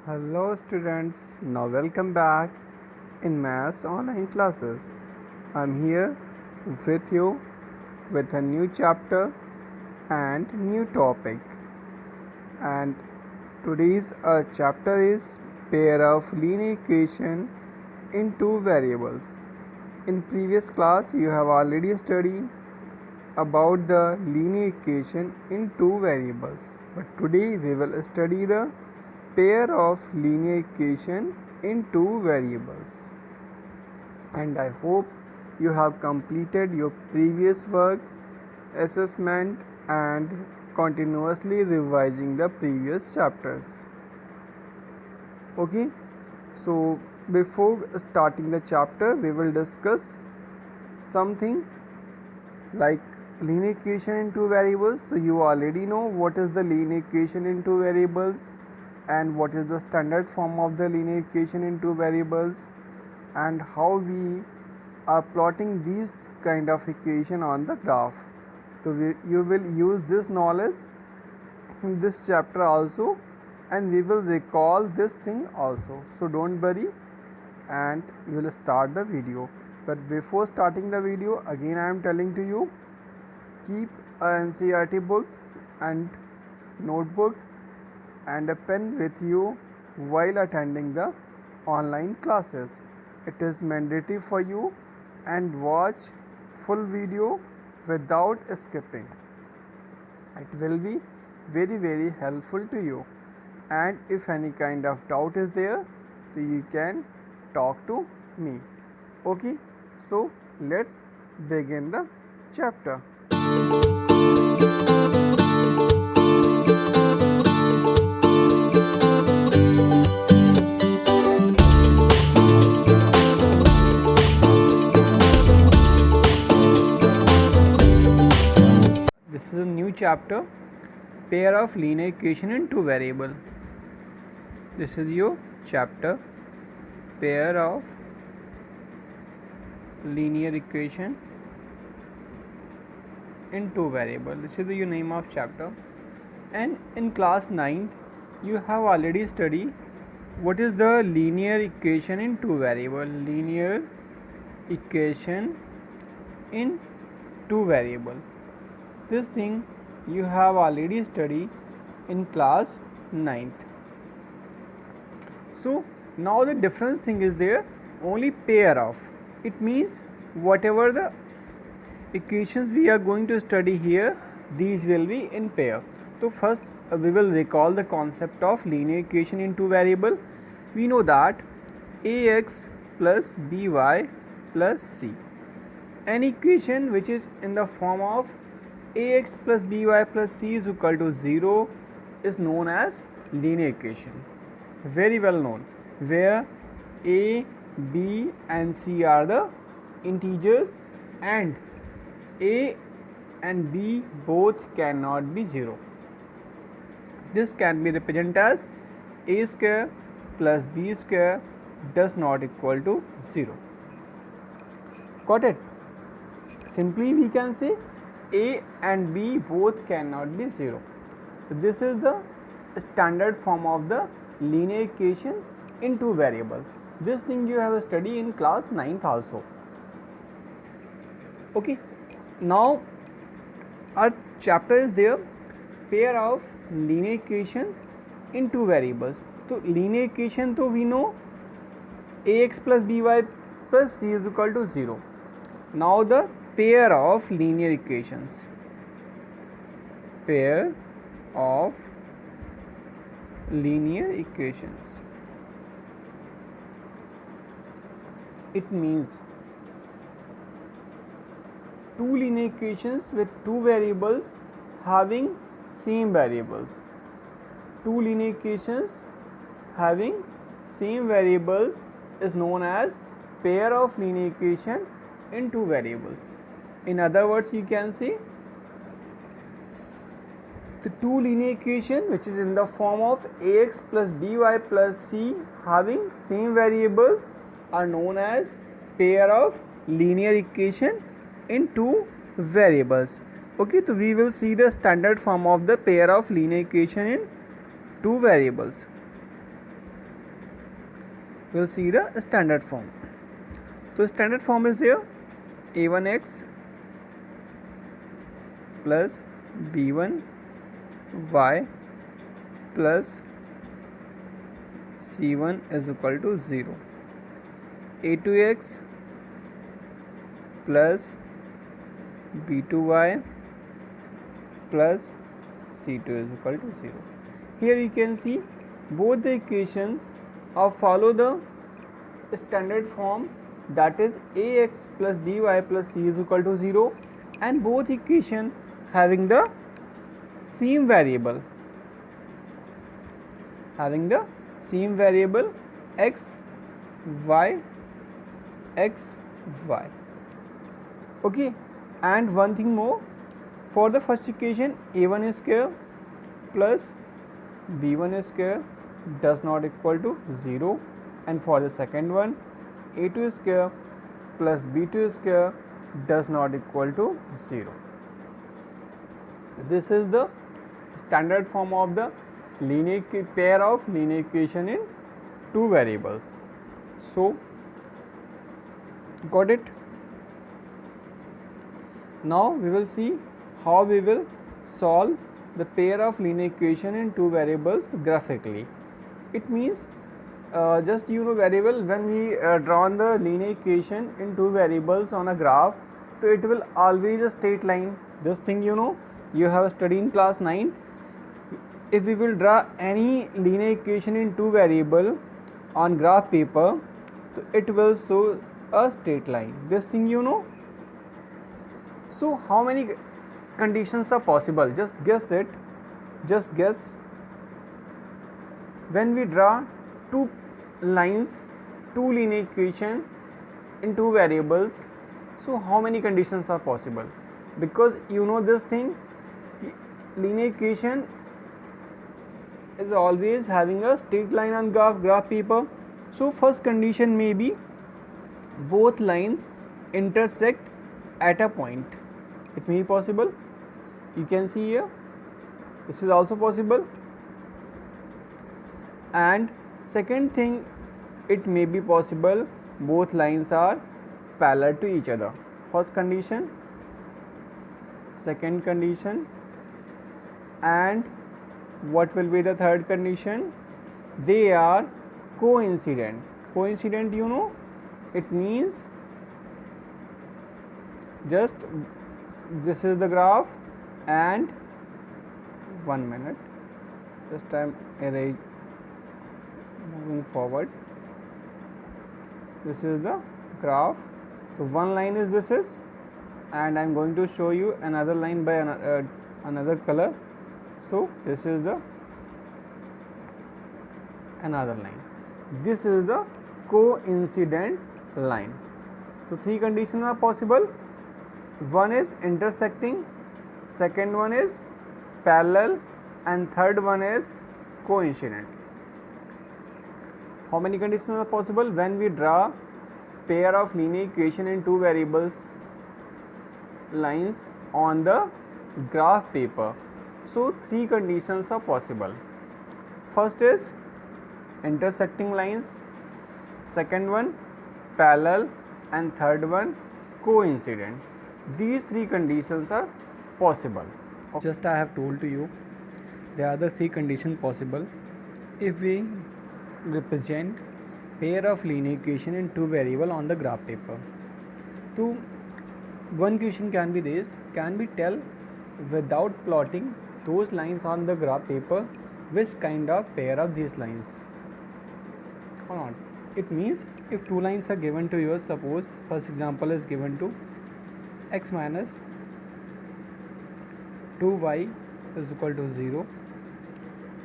Hello students, now welcome back in Maths online classes. I'm here with you with a new chapter and new topic. And today's chapter is pair of linear equation in two variables. In previous class you have already studied about the linear equation in two variables, but today we will study the pair of linear equation in two variables. And I hope you have completed your previous work assessment and continuously revising the previous chapters. Okay, so before starting the chapter we will discuss something like linear equation in two variables. So you already know what is the linear equation in two variables and what is the standard form of the linear equation in two variables and how we are plotting these kind of equation on the graph. So you will use this knowledge in this chapter also, and we will recall this thing also. So don't worry, and we will start the video. But before starting the video, again I am telling to you, keep a NCERT book and notebook and a pen with you while attending the online classes. It is mandatory for you, and watch full video without skipping. It will be very helpful to you, and if any kind of doubt is there, so you can talk to me. Okay, so let's begin the chapter. This is a new chapter, pair of linear equation in two variable. This is your chapter, pair of linear equation in two variable. This is the name of chapter, and in class 9th you have already studied what is the linear equation in two variable. Linear equation in two variable, this thing you have already studied in class 9th. So now the difference thing is there, only pair of, it means whatever the equations we are going to study here, these will be in pair. So first we will recall the concept of linear equation in two variable. We know that ax plus by plus c, an equation which is in the form of ax plus by plus c is equal to 0 is known as linear equation, very well known, where a, b and c are the integers and a and b both cannot be 0. This can be represented as a square plus b square does not equal to 0. Got it? Simply we can say a and b both cannot be 0. This is the standard form of the linear equation in two variable. This thing you have studied in class 9th also. Okay, now our chapter is there, pair of linear equation in two variables. So linear equation, so we know ax plus by plus c is equal to 0. Now the pair of linear equations, pair of linear equations, it means two linear equations with two variables having same variables. Two linear equations having same variables is known as pair of linear equation in two variables. In other words, you can say the two linear equation which is in the form of ax plus by plus c having same variables are known as pair of linear equation in two variables. Okay, so we will see the standard form of the pair of linear equation in two variables. we'll see the standard form. So standard form is there, a1x plus b1y plus c1 is equal to 0, a2x plus b2y plus c2 is equal to 0. Here you can see both the equations follow the standard form, that is ax plus by plus c is equal to 0, and both equation having the same variable, x y x y. Okay, and one thing more, for the first equation a1 square plus b1 square does not equal to 0, and for the second one a2 square plus b2 square does not equal to 0. This is the standard form of the linear pair of linear equation in two variables. So got it? Now we will see how we will solve the pair of linear equation in two variables graphically. It means just very well, when we draw the linear equation in two variables on a graph, so it will always a straight line. This thing you have studied in class 9th. If we will draw any linear equation in two variable on graph paper, so it will show a straight line. This thing So how many conditions are possible? Just guess it. Just guess. When we draw two lines, two linear equation in two variables, so how many conditions are possible? Because this thing, linear equation is always having a straight line on graph paper. So first condition may be both lines intersect at a point. It may be possible. You can see here, this is also possible. And second thing, it may be possible both lines are parallel to each other. First condition, second condition, and what will be the third condition? They are coincident. Coincident, it means just this is the graph, and 1 minute, just I'm moving forward. This is the graph. So one line is this is, and I'm going to show you another line by another color. So this is the another line. This is the coincident line. So three conditions are possible. One is intersecting, second one is parallel, and third one is coincident. How many conditions are possible? When we draw pair of linear equation in two variables lines on the graph paper, so three conditions are possible. First is intersecting lines, second one parallel, and third one coincident. These three conditions are possible. Just I have told to you, there are the three conditions possible if we represent pair of linear equation in two variable on the graph paper. So one question can be raised, can we tell without plotting those lines on the graph paper which kind of pair of these lines or not? It means if two lines are given to you, suppose first example is given to x minus 2y is equal to 0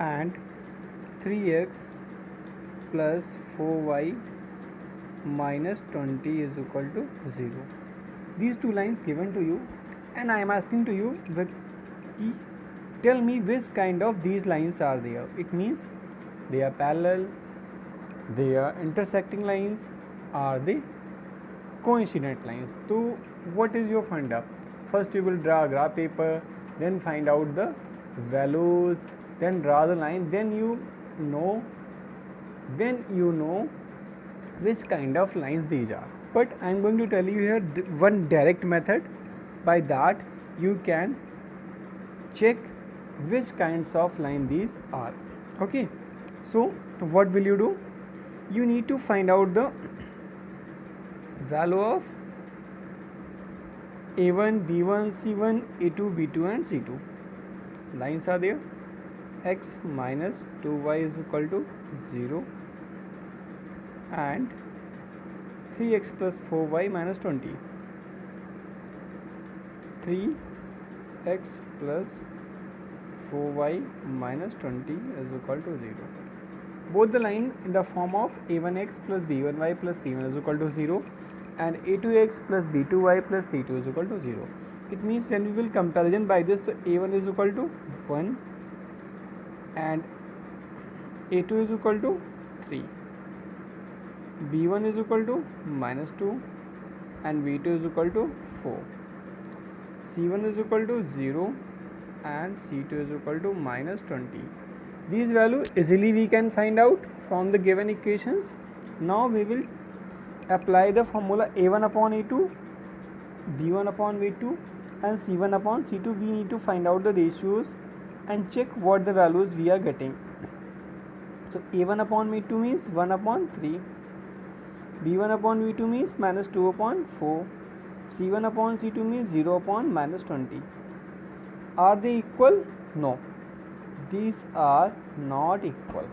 and 3x plus 4y minus 20 is equal to 0. These two lines given to you, and I am asking to you, tell me which kind of these lines are there. It means they are parallel, they are intersecting lines, are they coincident lines. So what is your funda? First you will draw a graph paper, then find out the values, then draw the line, then you know which kind of lines these are. But I am going to tell you here one direct method. By that you can check which kinds of line these are. Okay, so what will you do? You need to find out the value of a1, b1, c1, a2, b2 and c2. Lines are there. X minus 2y is equal to 0 and 3x plus 4y minus 20. 3x plus 4y minus 20 is equal to 0. Both the line in the form of a1x plus b1y plus c1 is equal to 0 and a2x plus b2y plus c2 is equal to 0. It means when we will comparison by this, so a1 is equal to 1 and a2 is equal to 3, b1 is equal to minus 2 and b2 is equal to 4, c1 is equal to 0 and c2 is equal to minus 20. These values easily we can find out from the given equations. Now we will apply the formula a1 upon a2, b1 upon b2 and c1 upon c2. We need to find out the ratios and check what the values we are getting. So a1 upon b2 means 1 upon 3, b1 upon b2 means minus 2 upon 4, c1 upon c2 means 0 upon minus 20. Are they equal? No, these are not equal.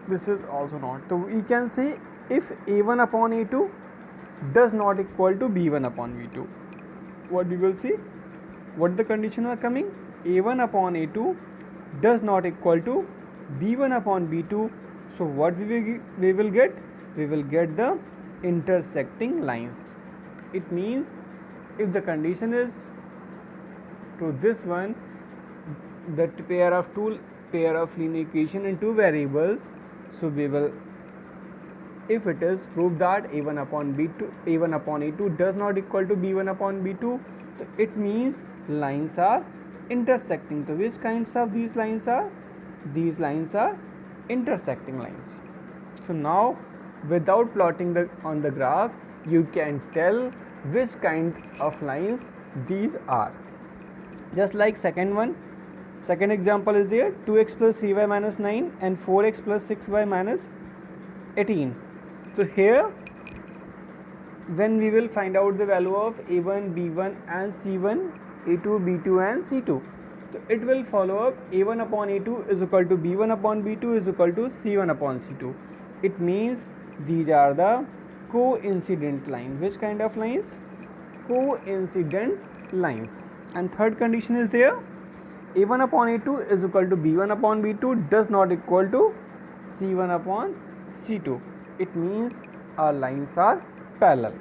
This is also not. So we can say if a1 upon a2 does not equal to b1 upon b2, what we will see? What the condition are coming? a1 upon a2 does not equal to b1 upon b2. So what we will get? We will get the intersecting lines. It means if the condition is to this one, that pair of linear equation in two variables, so we will, if it is proved that a1 upon a2 does not equal to b1 upon b2, so it means lines are intersecting. So which kinds of these lines are? These lines are intersecting lines. So now without plotting on the graph, you can tell which kind of lines these are. Just like second example is there, 2x plus 3y minus 9 and 4x plus 6y minus 18. So here when we will find out the value of a1, b1 and c1, a2, b2 and c2, so it will follow up a1 upon a2 is equal to b1 upon b2 is equal to c1 upon c2. It means these are the coincident lines. Which kind of lines? Coincident lines. And third condition is there, a1 upon a2 is equal to b1 upon b2 does not equal to c1 upon c2. It means our lines are parallel.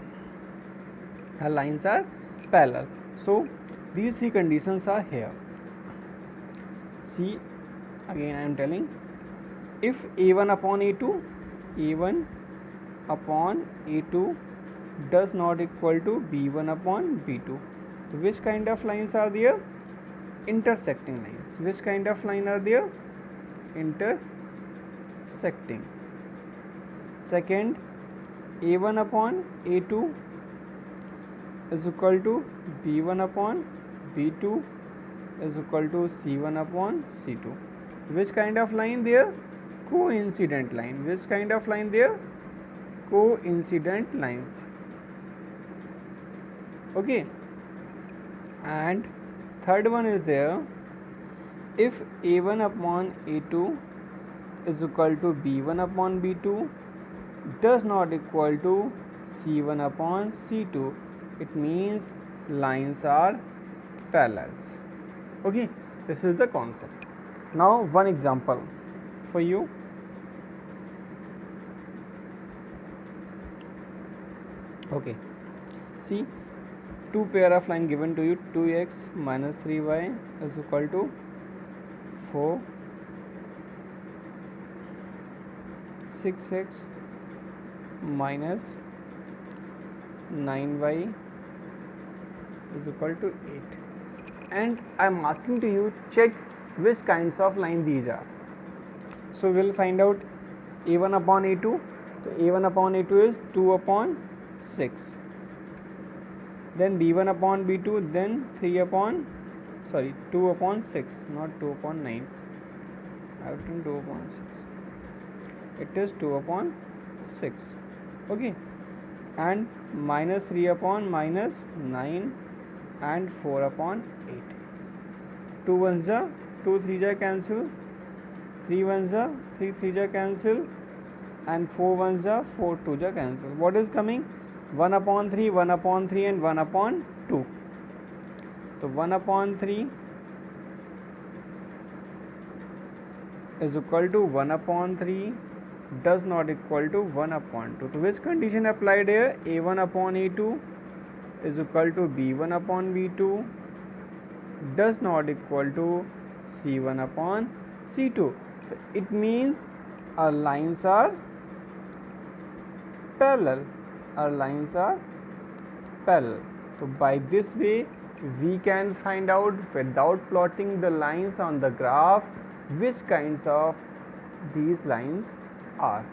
Our lines are parallel. So these three conditions are here. See, again I am telling, if a1 upon a2 does not equal to b1 upon b2, so which kind of lines are there? Intersecting lines. Which kind of line are there? Intersecting. Second, a1 upon a2 is equal to b1 upon b2 is equal to c1 upon c2. Which kind of line there? Coincident line. Which kind of line there? Coincident lines. Okay. And third one is there, if a1 upon a2 is equal to b1 upon b2 does not equal to c1 upon c2, it means lines are parallels. Okay, this is the concept. Now one example for you. Okay, see, two pair of line given to you, 2x minus 3y is equal to 4, 6x minus 9y is equal to 8. And I am asking to you, check which kinds of line these are. So we will find out a1 upon a2. So So a1 upon a2 is 2 upon 6. Then b1 upon b2, then 2 upon 6, not 2 upon 9. I have written 2 upon 6. It is 2 upon 6. Okay. And minus 3 upon minus 9 and 4 upon 8. 2 ones ja, 2 3 ja cancel, 3 ones ja, 3 3 ja cancel, and 4 ones ja, 4 2 ja cancel. What is coming? 1 upon 3, 1 upon 3 and 1 upon 2. So 1 upon 3 is equal to 1 upon 3 does not equal to 1 upon 2. So which condition applied here? a1 upon a2 is equal to b1 upon b2 does not equal to c1 upon c2. So it means our lines are parallel. Our lines are parallel. So by this way we can find out without plotting the lines on the graph which kinds of these lines are.